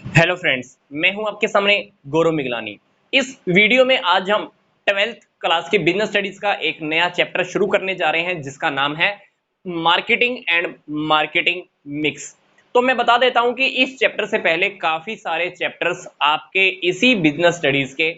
Hello friends, मैं हूं आपके सामने गौरव मिगलानी। इस वीडियो में आज हम 12th क्लास की बिजनेस स्टडीज का एक नया चैप्टर शुरू करने जा रहे हैं जिसका नाम है मार्केटिंग एंड मार्केटिंग मिक्स। तो मैं बता देता हूं कि इस चैप्टर से पहले काफी सारे चैप्टर्स आपके इसी बिजनेस स्टडीज के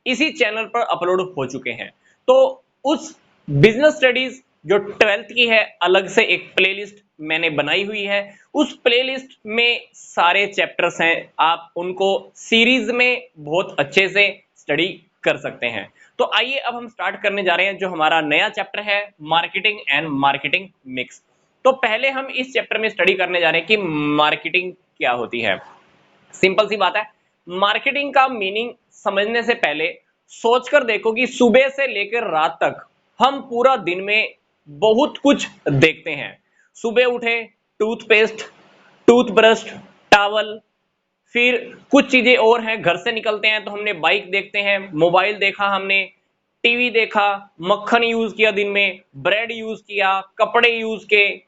इसी चैनल पर अपलोड हो चुके हैं। तो उस बिजनेस स्टडीज जो 12th की है, अलग से एक प्लेलिस्ट मैंने बनाई हुई है। उस प्लेलिस्ट में सारे चैप्टर्स हैं, आप उनको सीरीज में बहुत अच्छे से स्टडी कर सकते हैं। तो आइए अब हम स्टार्ट करने जा रहे हैं जो हमारा नया चैप्टर है, मार्केटिंग एंड मार्केटिंग मिक्स। तो पहले हम इस चैप्टर में स्टडी करने जा रहे हैं कि मार्केटिंग क्या होती है। सिंपल सी बात है, मार्केटिंग का मीनिंग समझने से पहले सोचकर देखो कि सुबह से लेकर रात तक हम पूरा दिन में बहुत कुछ देखते हैं। सुबह उठे, टूथपेस्ट, टूथब्रश, टॉवल, फिर कुछ चीजें और हैं। घर से निकलते हैं तो हमने बाइक देखते हैं, मोबाइल देखा, हमने टीवी देखा, मक्खन यूज किया, दिन में ब्रेड यूज किया, कपड़े यूज किए।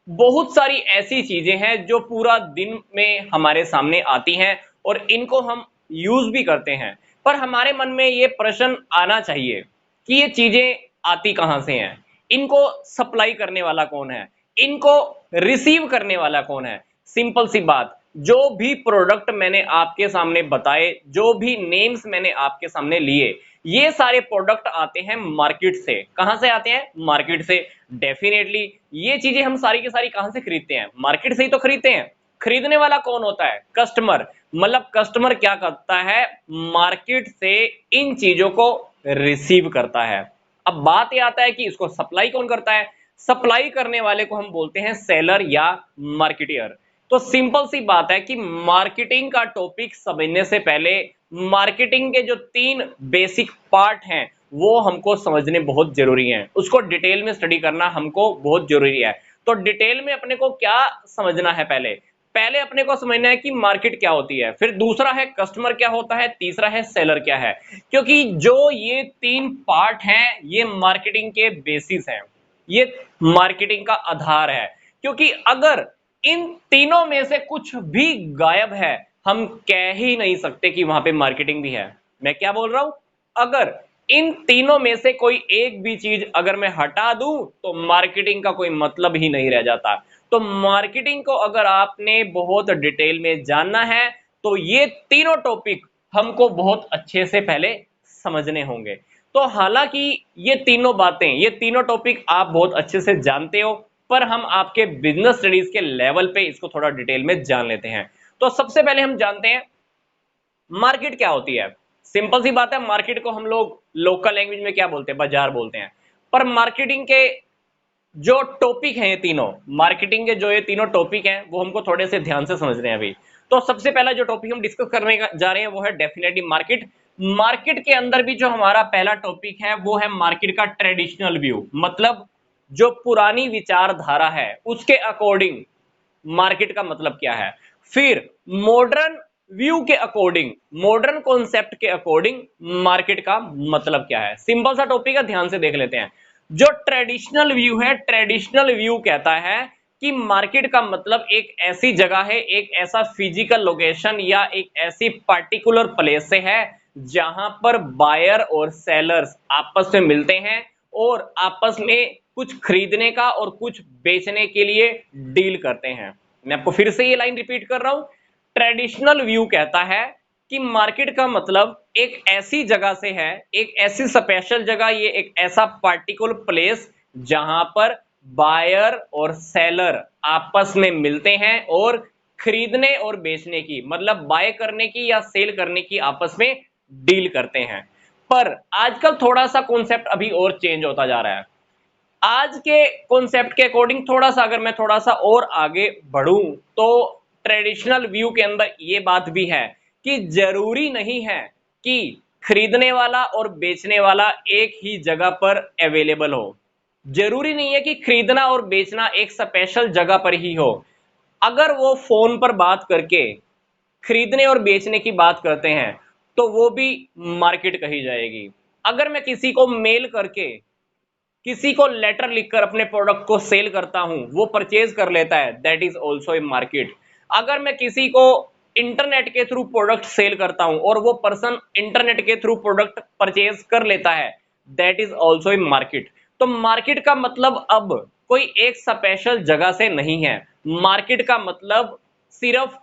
बहुत सारी ऐसी चीजें हैं जो पूरा दिन में हमारे सामने आती हैं और इनको हम यूज भी करते हैं। पर हमारे मन में ये प्रश्न आना चाहिए कि ये चीजें आती कहां से हैं, इनको सप्लाई करने वाला कौन है, इनको रिसीव करने वाला कौन है। सिंपल सी बात, जो भी प्रोडक्ट मैंने आपके सामने बताए, जो भी नेम्स मैंने आपके सामने लिए, ये सारे प्रोडक्ट आते हैं मार्केट से। कहां से आते हैं? मार्केट से। डेफिनेटली ये चीजें हम सारी की सारी कहां से खरीदते हैं? मार्केट से ही तो खरीदते हैं। खरीदने वाला कौन होता है? कस्टमर। मतलब कस्टमर क्या करता है? मार्केट से इन चीजों को रिसीव करता है। अब बात यह आता है कि इसको सप्लाई कौन करता है? सप्लाई करने वाले को हम बोलते हैं सेलर या मार्केटियर। तो सिंपल सी बात है कि मार्केटिंग का टॉपिक समझने से पहले मार्केटिंग के जो 3 बेसिक पार्ट हैं वो हमको समझने बहुत जरूरी हैं। उसको डिटेल में स्टडी करना हमको बहुत जरूरी है। तो डिटेल में अपने को क्या समझना है? पहले पहले अपने को समझना है कि मार्केट क्या होती है, फिर दूसरा है कस्टमर क्या होता है, तीसरा है सेलर क्या है। क्योंकि जो ये 3 पार्ट हैं ये मार्केटिंग के बेसिस हैं, ये मार्केटिंग का आधार है। क्योंकि अगर इन तीनों में से कुछ भी गायब है, हम कह ही नहीं सकते कि वहां पे मार्केटिंग भी है। मैं क्या बोल रहा हूं? अगर इन तीनों में से कोई एक भी चीज अगर मैं हटा दूं तो मार्केटिंग का कोई मतलब ही नहीं रह जाता। तो मार्केटिंग को अगर आपने बहुत डिटेल में जानना है तो ये तीनों टॉपिक हमको बहुत अच्छे से पहले समझने होंगे। तो हालांकि ये तीनों बातें, ये तीनों टॉपिक आप बहुत अच्छे से जानते हो, पर हम आपके बिजनेस स्टडीज के लेवल पे इसको थोड़ा डिटेल में जान लेते हैं। तो सबसे पहले हम जानते हैं मार्केट क्या होती है। सिंपल सी बात है, मार्केट को हम लोग लोकल लैंग्वेज में क्या बोलते हैं? बाजार बोलते हैं। पर मार्केटिंग के जो टॉपिक हैं, ये तीनों मार्केटिंग के जो ये तीनों टॉपिक हैं वो हमको थोड़े से ध्यान से समझ रहे हैं अभी। तो सबसे पहला जो टॉपिक हम डिस्कस करने जा रहे हैं वो है डेफिनेटली मार्केट। मार्केट के अंदर भी जो हमारा पहला टॉपिक है वो है मार्केट का ट्रेडिशनल व्यू। मतलब जो पुरानी विचारधारा है उसके अकॉर्डिंग मार्केट का मतलब क्या है। फिर मॉडर्न व्यू के अकॉर्डिंग, मॉडर्न कॉन्सेप्ट के अकॉर्डिंग मार्केट का मतलब क्या है। सिंपल सा टॉपिक है, ध्यान से देख लेते हैं। जो ट्रेडिशनल व्यू है, ट्रेडिशनल व्यू कहता है कि मार्केट का मतलब एक ऐसी जगह है, एक ऐसा फिजिकल लोकेशन या एक ऐसी पार्टिकुलर प्लेस से है जहां पर बायर और सेलर्स आपस में मिलते हैं और आपस में कुछ खरीदने का और कुछ बेचने के लिए डील करते हैं। मैं आपको फिर से ये लाइन रिपीट कर रहा हूं। ट्रेडिशनल व्यू कहता है कि मार्केट का मतलब एक ऐसी जगह से है, एक ऐसी स्पेशल जगह, ये एक ऐसा पार्टिकुलर प्लेस जहां पर बायर और सेलर आपस में मिलते हैं और खरीदने और बेचने की, मतलब बाय करने की या सेल करने की आपस में डील करते हैं। पर आजकल थोड़ा सा कॉन्सेप्ट अभी और चेंज होता जा रहा है। आज के कॉन्सेप्ट के अकॉर्डिंग थोड़ा सा अगर मैं थोड़ा सा और आगे बढ़ूं तो ट्रेडिशनल व्यू के अंदर ये बात भी है कि जरूरी नहीं है कि खरीदने वाला और बेचने वाला एक ही जगह पर अवेलेबल हो। जरूरी नहीं है कि खरीदना और बेचना एक स्पेशल जगह पर ही हो। अगर वो फोन पर बात करके खरीदने और बेचने की बात करते हैं तो वो भी मार्केट कही जाएगी। अगर मैं किसी को मेल करके, किसी को लेटर लिखकर अपने प्रोडक्ट को सेल करता हूं, वो परचेज कर लेता है, that is also a market. अगर मैं किसी को इंटरनेट के थ्रू प्रोडक्ट सेल करता हूं और वो पर्सन इंटरनेट के थ्रू प्रोडक्ट परचेज कर लेता है, that is also a market. तो मार्केट का मतलब अब कोई एक स्पेशल जगह से नहीं है। मार्केट का मतलब सिर्फ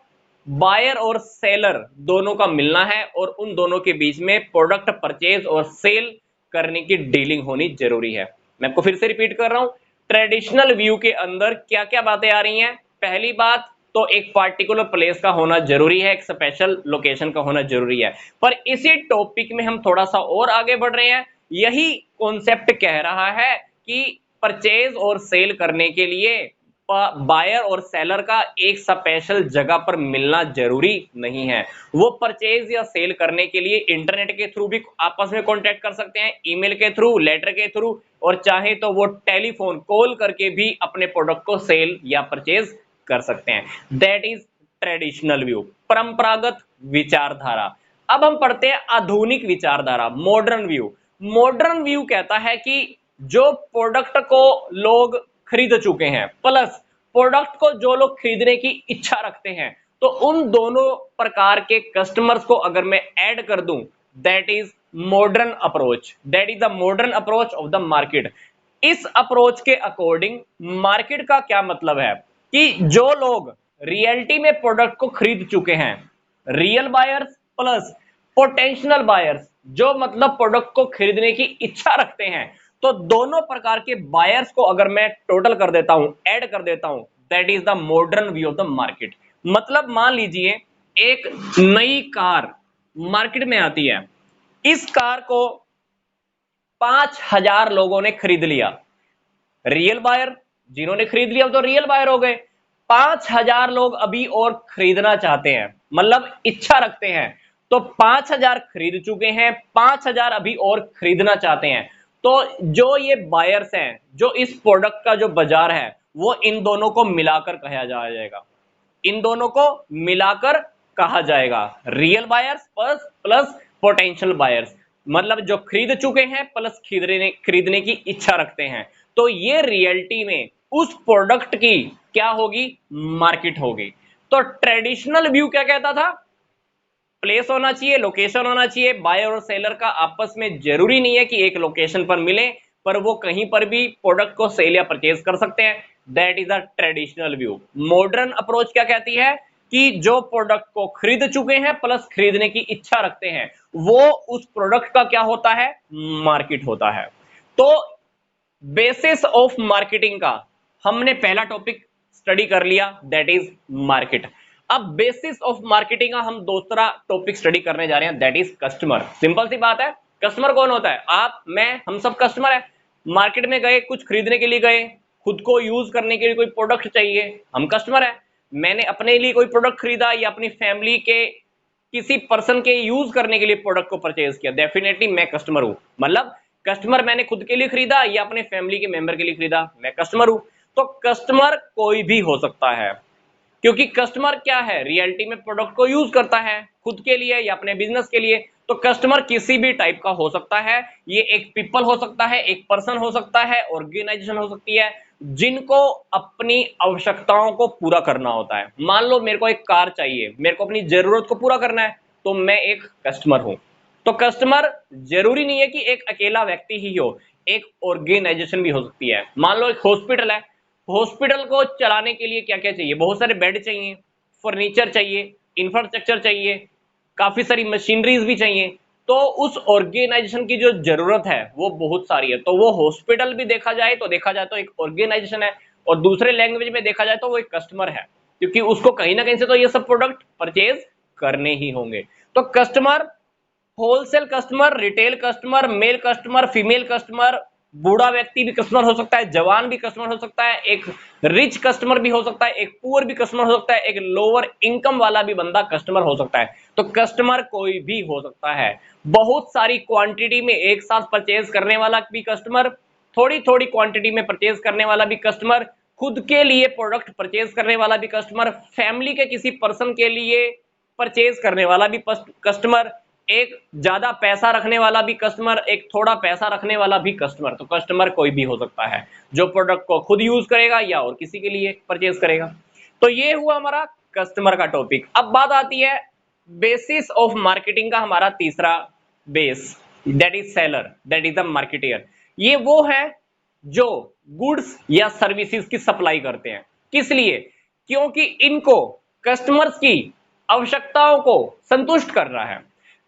बायर और सेलर दोनों का मिलना है और उन दोनों के बीच में प्रोडक्ट परचेज और सेल करने की डीलिंग होनी जरूरी है। मैं आपको फिर से रिपीट कर रहा हूं, ट्रेडिशनल व्यू के अंदर क्या क्या बातें आ रही हैं। पहली बात तो एक पार्टिकुलर प्लेस का होना जरूरी है, एक स्पेशल लोकेशन का होना जरूरी है। पर इसी टॉपिक में हम थोड़ा सा और आगे बढ़ रहे हैं। यही कॉन्सेप्ट कह रहा है कि परचेज और सेल करने के लिए बायर और सेलर का एक स्पेशल जगह पर मिलना जरूरी नहीं है। वो परचेज या सेल करने के लिए इंटरनेट के थ्रू भी आपस में कांटेक्ट कर सकते हैं, ईमेल के थ्रू, लेटर के थ्रू, और चाहे तो वो टेलीफोन कॉल करके भी अपने प्रोडक्ट को सेल या परचेज कर सकते हैं। दैट इज ट्रेडिशनल व्यू, परंपरागत विचारधारा। अब हम पढ़ते हैं आधुनिक विचारधारा, मॉडर्न व्यू। मॉडर्न व्यू कहता है कि जो प्रोडक्ट को लोग खरीद चुके हैं प्लस प्रोडक्ट को जो लोग खरीदने की इच्छा रखते हैं, तो उन दोनों प्रकार के कस्टमर्स को अगर मैं ऐड कर दूं, that is modern approach, that is the modern approach of the market. इस अप्रोच के अकॉर्डिंग मार्केट का क्या मतलब है कि जो लोग रियलिटी में प्रोडक्ट को खरीद चुके हैं, real buyers plus potential buyers, जो मतलब प्रोडक्ट को खरीदने की इच्छा रखते हैं, तो दोनों प्रकार के बायर्स को अगर मैं टोटल कर देता हूं, ऐड कर देता हूं, that is the modern view of the market. मतलब मान लीजिए एक नई कार मार्केट में आती है, इस कार को 5,000 लोगों ने खरीद लिया, रियल बायर जिन्होंने खरीद लिया तो रियल बायर हो गए। 5,000 लोग अभी और खरीदना चाहते हैं, मतलब इच्छा रखते हैं, तो 5,000 खरीद चुके हैं, 5,000 अभी और खरीदना चाहते हैं। तो जो ये बायर्स हैं, जो इस प्रोडक्ट का जो बाजार है, वो इन दोनों को मिलाकर कहा जाएगा, इन दोनों को मिलाकर कहा जाएगा real buyers plus potential buyers, मतलब जो खरीद चुके हैं प्लस खरीदने की इच्छा रखते हैं। तो ये रियलिटी में उस प्रोडक्ट की क्या होगी, मार्केट होगी। तो ट्रेडिशनल व्यू क्या कहता था, प्लेस होना चाहिए, लोकेशन होना चाहिए, बायर और सेलर का आपस में जरूरी नहीं है कि एक लोकेशन पर मिले, पर वो कहीं पर भी प्रोडक्ट को सेल या परचेज कर सकते हैं। That is a traditional view. Modern approach क्या कहती है कि जो प्रोडक्ट को खरीद चुके हैं प्लस खरीदने की इच्छा रखते हैं, वो उस प्रोडक्ट का क्या होता है, मार्केट होता है। तो बेसिस ऑफ मार्केटिंग का हमने पहला टॉपिक स्टडी कर लिया, दैट इज मार्केट। अब बेसिस ऑफ मार्केटिंग का हम दूसरा टॉपिक स्टडी करने जा रहे हैं, दैट इज कस्टमर। सिंपल सी बात है, कस्टमर कौन होता है, आप, मैं, हम सब कस्टमर है। मार्केट में गए, कुछ खरीदने के लिए गए, खुद को यूज करने के लिए कोई प्रोडक्ट चाहिए, हम कस्टमर है। मैंने अपने लिए कोई प्रोडक्ट खरीदा या अपनी फैमिली के किसी पर्सन के यूज करने के लिए प्रोडक्ट को परचेज किया, डेफिनेटली मैं कस्टमर हूं। मतलब कस्टमर मैंने खुद के लिए खरीदा या अपने फैमिली के मेंबर के लिए खरीदा, मैं कस्टमर हूं। तो कस्टमर कोई भी हो सकता है, क्योंकि कस्टमर क्या है, रियलिटी में प्रोडक्ट को यूज करता है खुद के लिए या अपने बिजनेस के लिए। तो कस्टमर किसी भी टाइप का हो सकता है, ये एक पीपल हो सकता है, एक पर्सन हो सकता है, ऑर्गेनाइजेशन हो सकती है, जिनको अपनी आवश्यकताओं को पूरा करना होता है। मान लो मेरे को एक कार चाहिए, मेरे को अपनी जरूरत को पूरा करना है, तो मैं एक कस्टमर हूं। तो कस्टमर जरूरी नहीं है कि एक अकेला व्यक्ति ही हो, एक ऑर्गेनाइजेशन भी हो सकती है। मान लो एक हॉस्पिटल है, हॉस्पिटल को चलाने के लिए क्या क्या चाहिए, बहुत सारे बेड चाहिए, फर्नीचर चाहिए, इंफ्रास्ट्रक्चर चाहिए, काफी सारी मशीनरीज भी चाहिए। तो उस ऑर्गेनाइजेशन की जो जरूरत है वो बहुत सारी है। तो वो हॉस्पिटल भी देखा जाए तो एक ऑर्गेनाइजेशन है, और दूसरे लैंग्वेज में देखा जाए तो वो एक कस्टमर है, क्योंकि उसको कहीं ना कहीं से तो ये सब प्रोडक्ट परचेज करने ही होंगे। तो customer, wholesale customer, retail customer, male customer, female customer, बूढ़ा व्यक्ति भी कस्टमर हो सकता है, जवान भी कस्टमर हो सकता है, एक रिच कस्टमर भी हो सकता है, एक पुअर भी कस्टमर हो सकता है, एक लोअर इनकम वाला भी बंदा कस्टमर हो सकता है। तो कस्टमर कोई भी हो सकता है, बहुत सारी क्वांटिटी में एक साथ परचेज करने वाला भी कस्टमर, थोड़ी थोड़ी क्वांटिटी में परचेज करने वाला भी कस्टमर, खुद के लिए प्रोडक्ट परचेज करने वाला भी कस्टमर, फैमिली के किसी पर्सन के लिए परचेज करने वाला भी कस्टमर, एक ज्यादा पैसा रखने वाला भी कस्टमर, एक थोड़ा पैसा रखने वाला भी कस्टमर। तो कस्टमर कोई भी हो सकता है, जो प्रोडक्ट को खुद यूज करेगा या और किसी के लिए परचेज करेगा। तो ये हुआ हमारा कस्टमर का टॉपिक। अब बात आती है बेसिस ऑफ मार्केटिंग का, हमारा तीसरा base, that is seller, that is the marketeer. ये वो है जो गुड्स या सर्विसेज की सप्लाई करते हैं। किस लिए? क्योंकि इनको कस्टमर्स की आवश्यकताओं को संतुष्ट कर रहा है।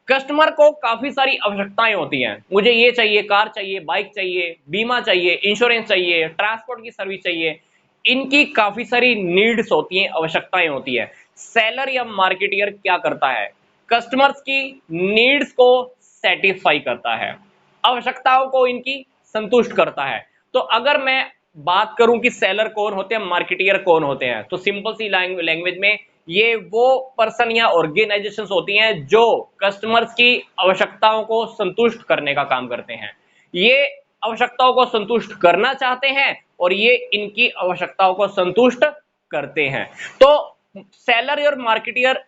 कस्टमर को काफी सारी आवश्यकताएं होती हैं, मुझे ये चाहिए, कार चाहिए, बाइक चाहिए, बीमा चाहिए, इंश्योरेंस चाहिए, ट्रांसपोर्ट की सर्विस चाहिए। इनकी काफी सारी नीड्स होती हैं, आवश्यकताएं होती है। सेलर या मार्केटियर क्या करता है? कस्टमर्स की नीड्स को सेटिस्फाई करता है, आवश्यकताओं को इनकी संतुष्ट करता है। तो अगर मैं बात करूं कि सेलर कौन होते हैं, मार्केटियर कौन होते हैं, तो सिंपल सी लैंग्वेज में ये वो पर्सन या ऑर्गेनाइजेशंस होती हैं जो कस्टमर्स की आवश्यकताओं को संतुष्ट करने का काम करते हैं। ये आवश्यकताओं को संतुष्ट करना चाहते हैं और ये इनकी आवश्यकताओं को संतुष्ट करते हैं। तो सेलर और मार्केटियर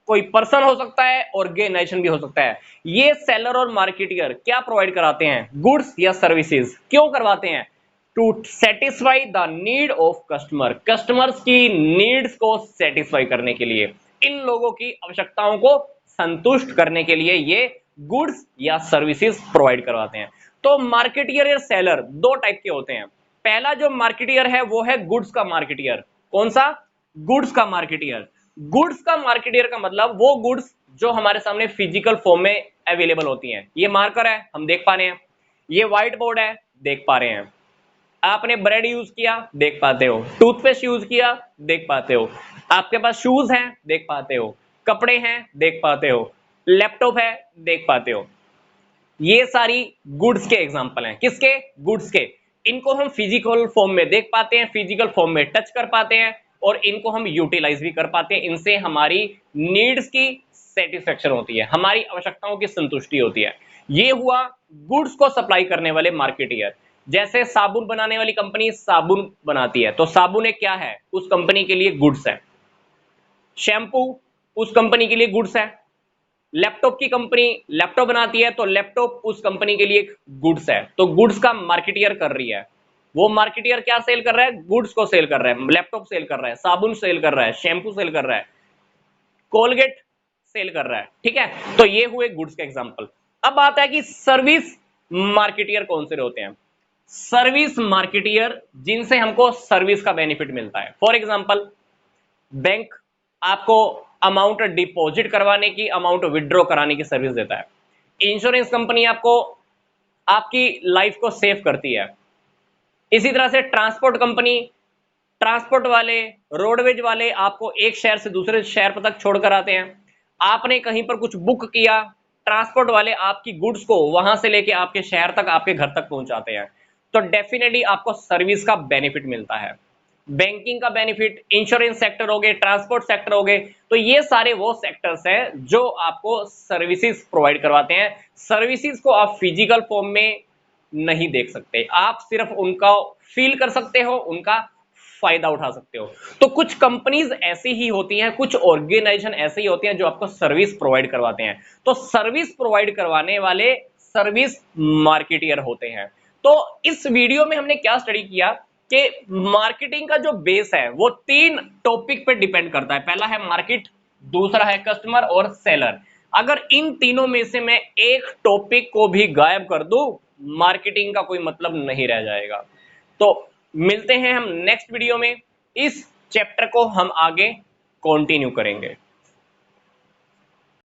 कोई पर्सन हो सकता है, ऑर्गेनाइजेशन भी हो सकता है। ये सेलर और मार्केटियर क्या प्रोवाइड कराते हैं? गुड्स या सर्विसेज। क्यों करवाते हैं? To satisfy the need of customer, customers की नीड्स को सेटिस्फाई करने के लिए, इन लोगों की आवश्यकताओं को संतुष्ट करने के लिए ये गुड्स या सर्विसेज प्रोवाइड करवाते हैं। तो मार्केटियर या सेलर दो टाइप के होते हैं। पहला जो मार्केटियर है वो है गुड्स का मार्केटियर। कौन सा? गुड्स का मार्केटियर। गुड्स का मार्केटियर का मतलब वो गुड्स जो हमारे सामने फिजिकल फॉर्म में अवेलेबल होती हैं। ये मार्कर है, हम देख पा रहे हैं। ये व्हाइट बोर्ड है, देख पा रहे हैं। आपने ब्रेड यूज किया, देख पाते हो। टूथपेस्ट यूज किया, देख पाते हो। आपके पास शूज हैं, देख पाते हो। कपड़े हैं, देख पाते हो। लैपटॉप है, देख पाते हो। ये सारी गुड्स के एग्जांपल हैं। किसके? गुड्स के। इनको हम फिजिकल फॉर्म में देख पाते हैं, फिजिकल फॉर्म में टच कर पाते हैं और इनको हम यूटिलाइज भी कर पाते हैं। इनसे हमारी नीड्स की सेटिस्फेक्शन होती है, हमारी आवश्यकताओं की संतुष्टि होती है। ये हुआ गुड्स को सप्लाई करने वाले मार्केटियर। जैसे साबुन बनाने वाली कंपनी साबुन बनाती है, तो साबुन एक क्या है? उस कंपनी के लिए गुड्स है। शैम्पू उस कंपनी के लिए गुड्स है। लैपटॉप की कंपनी लैपटॉप बनाती है, तो लैपटॉप उस कंपनी के लिए गुड्स है। तो गुड्स का मार्केटियर कर रही है। वो मार्केटियर क्या सेल कर रहा है? गुड्स को सेल कर रहा है। लैपटॉप सेल कर रहा है, साबुन सेल कर रहा है, शैम्पू सेल कर रहा है, कोलगेट सेल कर रहा है। ठीक है, तो ये हुए गुड्स के एग्जांपल। अब आता है कि सर्विस मार्केटियर कौन से होते हैं? सर्विस मार्केटियर जिनसे हमको सर्विस का बेनिफिट मिलता है। फॉर एग्जांपल, बैंक आपको अमाउंट डिपॉजिट करवाने की, अमाउंट विड्रॉ कराने की सर्विस देता है। इंश्योरेंस कंपनी आपको आपकी लाइफ को सेव करती है। इसी तरह से ट्रांसपोर्ट कंपनी, ट्रांसपोर्ट वाले, रोडवेज वाले आपको एक शहर से दूसरे शहर तक छोड़कर आते हैं। आपने कहीं पर कुछ बुक किया, ट्रांसपोर्ट वाले आपकी गुड्स को वहां से लेके आपके शहर तक, आपके घर तक पहुंचाते हैं। तो डेफिनेटली आपको सर्विस का बेनिफिट मिलता है। बैंकिंग का बेनिफिट, इंश्योरेंस सेक्टर हो गए, ट्रांसपोर्ट सेक्टर हो गए, तो ये सारे वो सेक्टर्स हैं जो आपको सर्विसेज प्रोवाइड करवाते हैं। सर्विसेज को आप फिजिकल फॉर्म में नहीं देख सकते, आप सिर्फ उनका फील कर सकते हो, उनका फायदा उठा सकते हो। तो कुछ कंपनीज ऐसी ही होती हैं, कुछ ऑर्गेनाइजेशन ऐसे ही होते हैं जो आपको सर्विस प्रोवाइड करवाते हैं। तो सर्विस प्रोवाइड करवाने वाले सर्विस मार्केटियर होते हैं। तो इस वीडियो में हमने क्या स्टडी किया कि मार्केटिंग का जो बेस है वो तीन टॉपिक पे डिपेंड करता है। पहला है मार्केट, दूसरा है कस्टमर और सेलर। अगर इन तीनों में से मैं एक टॉपिक को भी गायब कर दूं, मार्केटिंग का कोई मतलब नहीं रह जाएगा। तो मिलते हैं हम नेक्स्ट वीडियो में, इस चैप्टर को हम आगे कंटिन्यू करेंगे।